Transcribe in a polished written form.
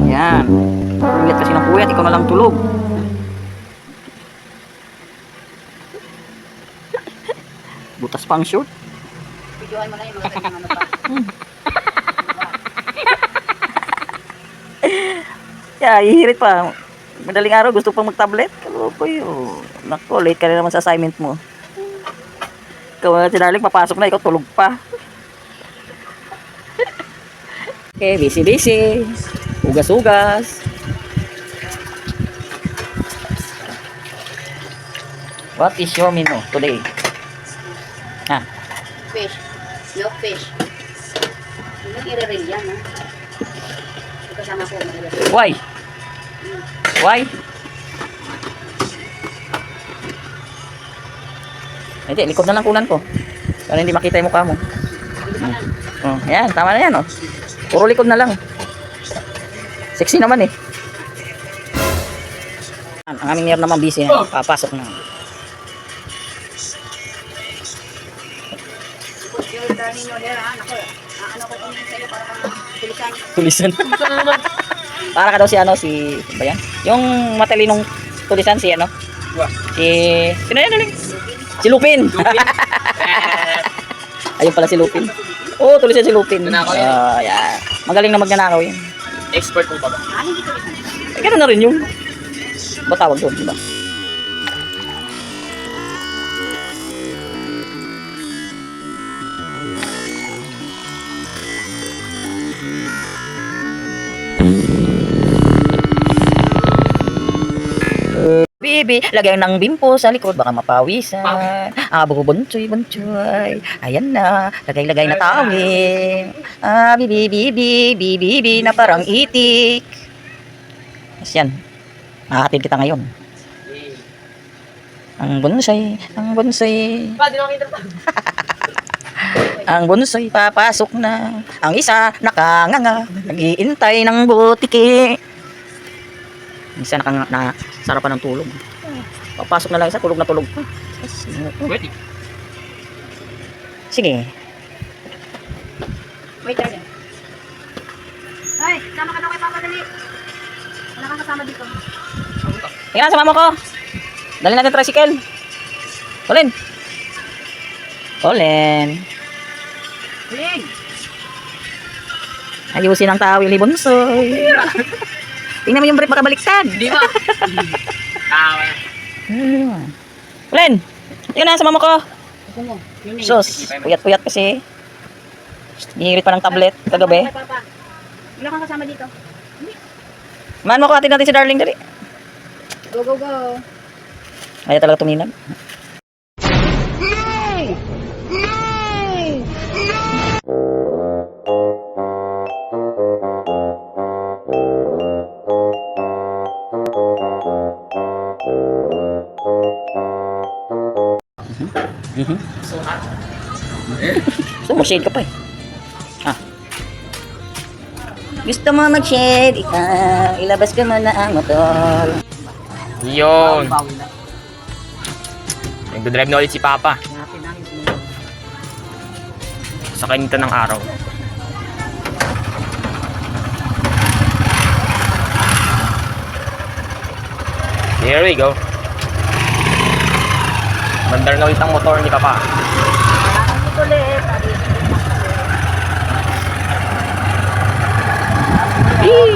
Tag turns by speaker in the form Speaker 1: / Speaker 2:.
Speaker 1: Yan. Ulit kasi ng puyat, ikaw na lang tulog. Butas pa ang short.
Speaker 2: Videoan mo na yung mga kanyang ano pa.
Speaker 1: Yeah, ihirit pa. Madaling araw, gusto pang mag-tablet. Kaloko yun. Naku, late ka na naman sa assignment mo. Ikaw, si Darling, papasok na, ikaw tulog pa. Okay, busy. Ugas-ugas. What is your menu today? Ha?
Speaker 2: Fish. Milk fish. Yung i-reel yan, ha? Kasama ko.
Speaker 1: Why? Why? Hindi, likod na lang kunan ko. Para hindi makita yung mukha mo. Oh, yan, tama na yan, oh. Puro likod na lang. Sexy naman eh. Ang aming mayor naman busy, papasok na.
Speaker 2: Yung darling nyo there, ha? Naku, ano ko kung sa'yo para kang tulisan.
Speaker 1: Tulisan. Para ka daw si ano, si ba yan? Yung matalinong tulisan si ano? Si sino yan ulit? Si Lupin. Ayun pala si Lupin. Oh, tulisan si Lupin. Yeah. Magaling na magnanakaw yun.
Speaker 3: Expert po ba?
Speaker 2: Hindi tulisan.
Speaker 1: Eh, gano'n na rin yung ba tawag doon, diba? Bibi, lagyan ng bimpo sa likod, baka mapawisan. Bunchoy. Ayan na, lagay na tawin. Bibi, na parang itik. Yes, yan. Makakatid kita ngayon. Ang bonsai. Ang bonsai, papasok na. Ang isa, nakanganga. Nag-iintay ng butiki. Isa na sarapan ng tulog. Papasok na lang isa, tulog na tulog pa.
Speaker 3: Pwede.
Speaker 1: Sige.
Speaker 2: Wait, darling. Ay, sama ka daw kay Papa, dali. Wala kang kasama dito.
Speaker 1: Tingnan sa mama ko. Dali natin tricycle. Olin.
Speaker 2: Huling!
Speaker 1: Ayusin ang tawil ni Bonsoy. Tingnan mo yung brief, baka baliktad.
Speaker 3: Di ba?
Speaker 1: Olin. Tingnan na sa mama ko.
Speaker 2: Gusto mo? Yun eh.
Speaker 1: Sus, puyat kasi. Gihirit pa ng tablet kagabi.
Speaker 2: Kay Papa. Wala kang kasama dito.
Speaker 1: Man mo ko, atin natin si Darling dali.
Speaker 2: Go.
Speaker 1: Ayaw talaga tuminag. So, mag-shade ka pa eh. Gusto mo mag-shade? Ilabas ka muna ang motor.
Speaker 3: Yun. Nagdodrive na ulit si Papa. Sa kainitan ng araw. Here we go. Bandar na ulit ang motor ni Papa.
Speaker 1: Eee!